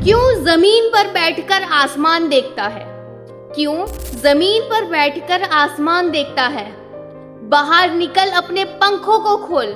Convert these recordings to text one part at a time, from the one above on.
क्यों जमीन पर बैठकर आसमान देखता है? क्यों जमीन पर बैठकर आसमान देखता है? बाहर निकल अपने पंखों को खोल,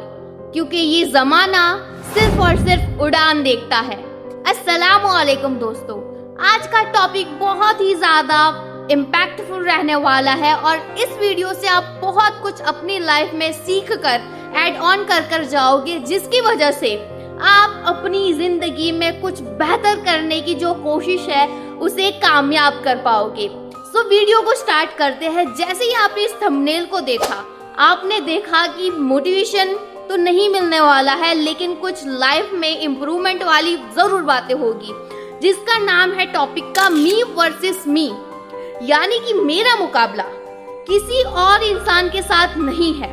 क्योंकि ये जमाना सिर्फ और सिर्फ उड़ान देखता है। अस्सलामु अलैकुम दोस्तों, आज का टॉपिक बहुत ही ज्यादा इम्पैक्टफुल रहने वाला है और इस वीडियो से आप बहुत कुछ अपनी लाइफ में सीख कर ऐड ऑन कर जाओगे, जिसकी वजह से आप अपनी जिंदगी में कुछ बेहतर करने की जो कोशिश है उसे कामयाब कर पाओगे। सो वीडियो को स्टार्ट करते हैं। जैसे ही आपने इस थंबनेल को देखा, आपने देखा कि मोटिवेशन तो नहीं मिलने वाला है, लेकिन कुछ लाइफ में इम्प्रूवमेंट वाली जरूर बातें होगी, जिसका नाम है टॉपिक का मी वर्सेस मी, यानी कि मेरा मुकाबला किसी और इंसान के साथ नहीं है।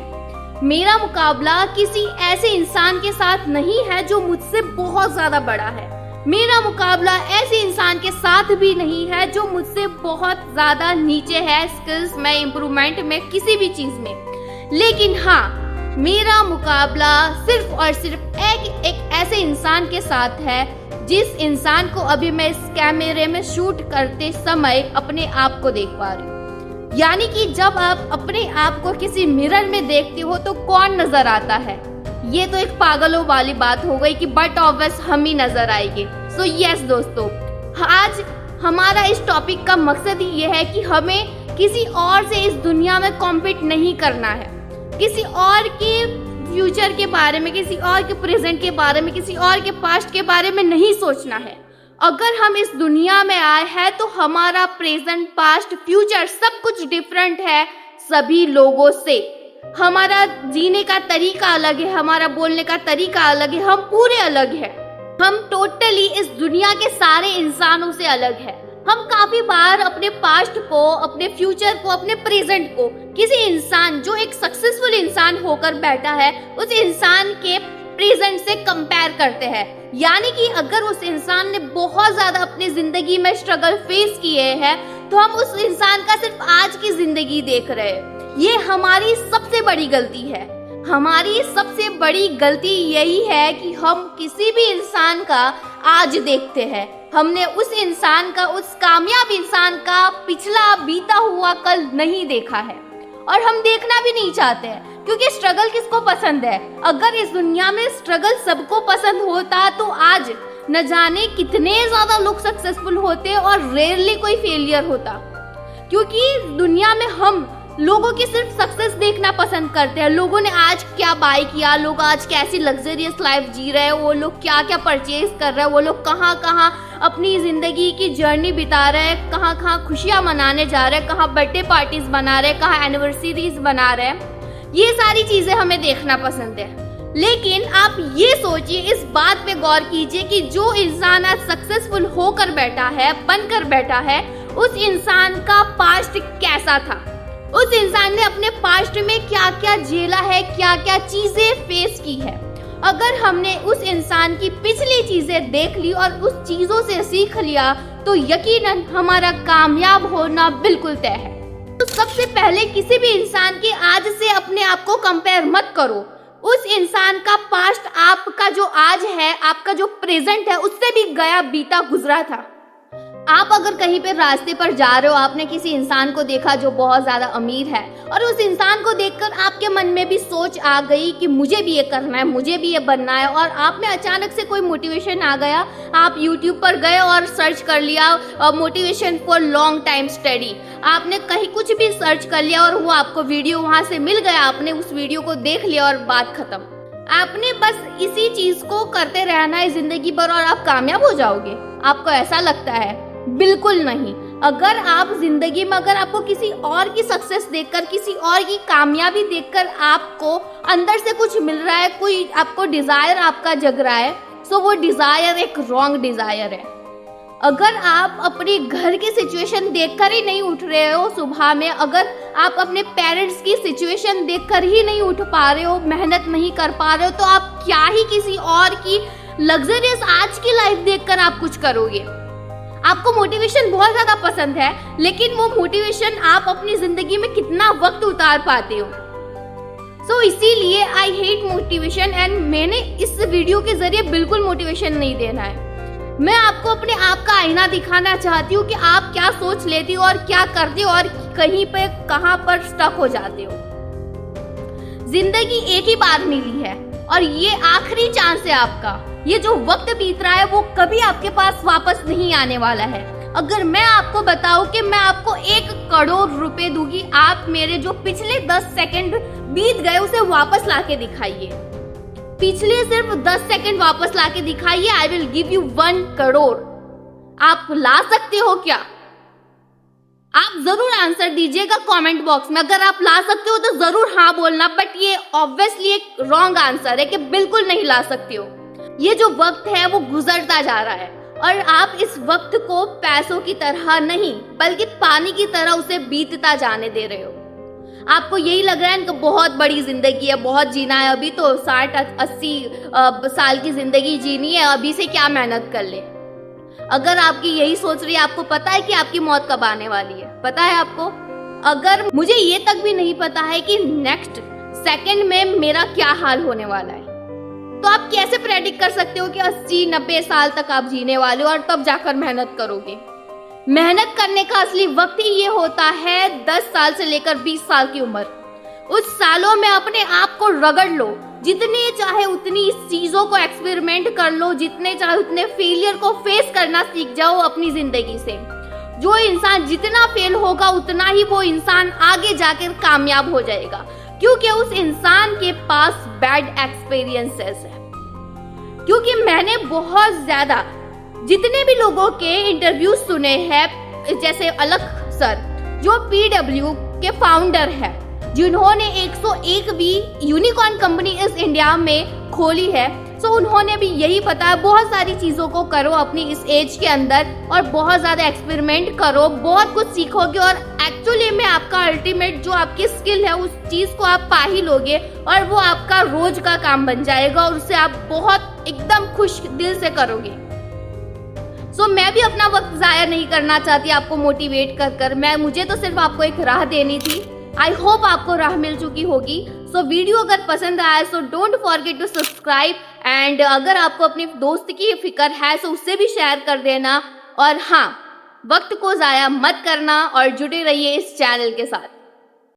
मेरा मुकाबला किसी ऐसे इंसान के साथ नहीं है जो मुझसे बहुत ज्यादा बड़ा है। मेरा मुकाबला ऐसे इंसान के साथ भी नहीं है जो मुझसे बहुत ज्यादा नीचे है स्किल्स में, इम्प्रूवमेंट में, किसी भी चीज में। लेकिन हाँ, मेरा मुकाबला सिर्फ और सिर्फ एक ऐसे इंसान के साथ है जिस इंसान को अभी मैं इस कैमरे में शूट करते समय अपने आप को देख पा रही हूँ। यानी कि जब आप अपने आप को किसी मिरर में देखते हो तो कौन नजर आता है? ये तो एक पागलों वाली बात हो गई कि बट ऑब्वियस हम ही नजर आएंगे। सो यस दोस्तों, आज हमारा इस टॉपिक का मकसद ही ये है कि हमें किसी और से इस दुनिया में कॉम्पीट नहीं करना है। किसी और के फ्यूचर के बारे में, किसी और के प्रेजेंट के बारे में, किसी और के पास्ट के बारे में नहीं सोचना है। अगर हम इस दुनिया में आए हैं तो हमारा प्रेजेंट, पास्ट, फ्यूचर सब कुछ डिफरेंट है सभी लोगों से। हमारा जीने का तरीका अलग है, हमारा बोलने का तरीका अलग है, हम पूरे अलग हैं। हम टोटली इस दुनिया के सारे इंसानों से अलग है। हम काफी बार अपने पास्ट को, अपने फ्यूचर को, अपने प्रेजेंट को किसी इंसान जो एक सक्सेसफुल इंसान होकर बैठा है उस इंसान के प्रेजेंट से कंपेयर करते हैं। यानी कि अगर उस इंसान ने बहुत ज्यादा अपनी जिंदगी में स्ट्रगल फेस किए हैं तो हम उस इंसान का सिर्फ आज की जिंदगी देख रहे हैं। ये हमारी सबसे बड़ी गलती है। हमारी सबसे बड़ी गलती यही है कि हम किसी भी इंसान का आज देखते हैं। हमने उस इंसान का, उस कामयाब इंसान का पिछला बीता हुआ कल नहीं देखा है और हम देखना भी नहीं चाहते हैं, क्योंकि स्ट्रगल किसको पसंद है? अगर इस दुनिया में स्ट्रगल सबको पसंद होता तो आज न जाने कितने ज्यादा लोग सक्सेसफुल होते और रेयरली कोई फेलियर होता। क्योंकि दुनिया में हम लोगों की सिर्फ सक्सेस देखना पसंद करते हैं। लोगों ने आज क्या बाय किया, लोग आज कैसी लग्जरियस लाइफ जी रहे हैं, वो लोग क्या क्या परचेज कर रहे हैं, वो लोग कहाँ कहाँ अपनी जिंदगी की जर्नी बिता रहे हैं, कहाँ कहाँ खुशियाँ मनाने जा रहे हैं, कहाँ बर्थडे पार्टीज बना रहे हैं, कहाँ एनिवर्सरीज बना रहे हैं। ये सारी चीजें हमें देखना पसंद है। लेकिन आप ये सोचिए, इस बात पे गौर कीजिए कि जो इंसान आज सक्सेसफुल होकर बैठा है, बनकर बैठा है, उस इंसान का पास्ट कैसा था? उस इंसान ने अपने पास्ट में क्या क्या झेला है, क्या क्या चीजें फेस की है। अगर हमने उस इंसान की पिछली चीजें देख ली और उस चीजों से सीख लिया तो यकीनन हमारा कामयाब होना बिल्कुल तय है। तो सबसे पहले किसी भी इंसान के आज से अपने आप को कंपेयर मत करो। उस इंसान का पास्ट आपका जो आज है, आपका जो प्रेजेंट है, उससे भी गया बीता गुजरा था। आप अगर कहीं पे रास्ते पर जा रहे हो, आपने किसी इंसान को देखा जो बहुत ज्यादा अमीर है और उस इंसान को देखकर आपके मन में भी सोच आ गई कि मुझे भी ये करना है, मुझे भी ये बनना है, और आप में अचानक से कोई मोटिवेशन आ गया। आप YouTube पर गए और सर्च कर लिया motivation for long time study. आपने कहीं कुछ भी सर्च कर लिया और वो आपको वीडियो वहां से मिल गया, आपने उस वीडियो को देख लिया और बात खत्म। आपने बस इसी चीज को करते रहना है जिंदगी भर और आप कामयाब हो जाओगे? आपको ऐसा लगता है? बिल्कुल नहीं। अगर आप जिंदगी में, अगर आपको किसी और की सक्सेस देखकर, किसी और की कामयाबी देखकर आपको अंदर से कुछ मिल रहा है, कोई आपको डिजायर आपका जग रहा है, तो वो डिजायर एक रॉन्ग डिजायर है। अगर आप अपने घर की सिचुएशन देखकर ही नहीं उठ रहे हो सुबह में, अगर आप अपने पेरेंट्स की सिचुएशन देखकर ही नहीं उठ पा रहे हो, मेहनत नहीं कर पा रहे हो, तो आप क्या ही किसी और की लग्जरियस आज की लाइफ देखकर आप कुछ करोगे? आपको मोटिवेशन बहुत ज्यादा पसंद है, लेकिन वो मोटिवेशन आप अपनी जिंदगी में कितना वक्त उतार पाते हो? इसीलिए आई हेट मोटिवेशन एंड मैंने इस वीडियो के जरिए बिल्कुल मोटिवेशन नहीं देना है। मैं आपको अपने आप का आईना दिखाना चाहती हूँ कि आप क्या सोच लेती हो और क्या करती हो और कहीं पे कहां पर स्टक हो जाते हो। जिंदगी एक ही बार मिली है और ये आखिरी चांस है आपका। ये जो वक्त बीत रहा है वो कभी आपके पास वापस नहीं आने वाला है। अगर मैं आपको बताऊं कि मैं आपको 1 करोड़ रुपए दूंगी, आप मेरे जो पिछले 10 सेकंड बीत गए उसे वापस लाके दिखाइए। पिछले सिर्फ 10 सेकंड वापस लाके दिखाइए। I will give you 1 crore. आप ला सकते हो क्या? आप जरूर आंसर दीजिएगा कमेंट बॉक्स में। अगर आप ला सकते हो तो जरूर हाँ बोलना, बट ये ऑब्वियसली एक रॉन्ग आंसर है कि बिल्कुल नहीं ला सकते हो। ये जो वक्त है वो गुजरता जा रहा है और आप इस वक्त को पैसों की तरह नहीं बल्कि पानी की तरह उसे बीतता जाने दे रहे हो। आपको यही लग रहा है कि बहुत बड़ी जिंदगी है, बहुत जीना है, अभी तो 60-80 साल की जिंदगी जीनी है, अभी से क्या मेहनत कर ले। अगर आपकी यही सोच रही है, आपको पता है कि आपकी मौत कब आने वाली है? पता है आपको? अगर मुझे ये तक भी नहीं पता है कि नेक्स्ट सेकंड में मेरा क्या हाल होने वाला है, तो आप कैसे प्रेडिक्ट कर सकते हो कि 80-90 साल तक आप जीने वाले हो और तब जाकर मेहनत करोगे? मेहनत करने का असली वक्त ही ये होता है 10 साल से लेकर 20 साल की उम्र। उस सालों में अपने आप को रगड़ लो, जितने चाहे उतनी चीजों को एक्सपेरिमेंट कर लो, जितने चाहे उतने फेलियर को फेस करना सीख जाओ अपनी जिंदगी से। जो इंसान जितना फेल होगा उतना ही वो इंसान आगे जाकर कामयाब हो जाएगा, क्योंकि उस इंसान के पास बैड एक्सपीरियंसेस है। क्योंकि मैंने बहुत ज्यादा जितने भी लोगों के इंटरव्यू सुने हैं, जैसे अलख सर जो PW के फाउंडर है, जिन्होंने 101वीं यूनिकॉर्न कंपनी इस इंडिया में खोली है, सो उन्होंने भी यही बताया बहुत सारी चीजों को करो अपनी इस एज के अंदर और बहुत ज्यादा एक्सपेरिमेंट करो, बहुत कुछ सीखोगे और एक्चुअली में आपका अल्टीमेट जो आपकी स्किल है उस चीज को आप पा ही लोगे और वो आपका रोज का काम बन जाएगा और उससे आप बहुत एकदम खुश दिल से करोगे। सो मैं भी अपना वक्त जाया नहीं करना चाहती आपको मोटिवेट कर मुझे तो सिर्फ आपको एक राह देनी थी। आई होप आपको राह मिल चुकी होगी। सो वीडियो अगर पसंद आया so don't forget to subscribe and अगर आपको अपने दोस्त की फिक्र है तो उससे भी शेयर कर देना। और हाँ, वक्त को जाया मत करना और जुड़े रहिए इस चैनल के साथ।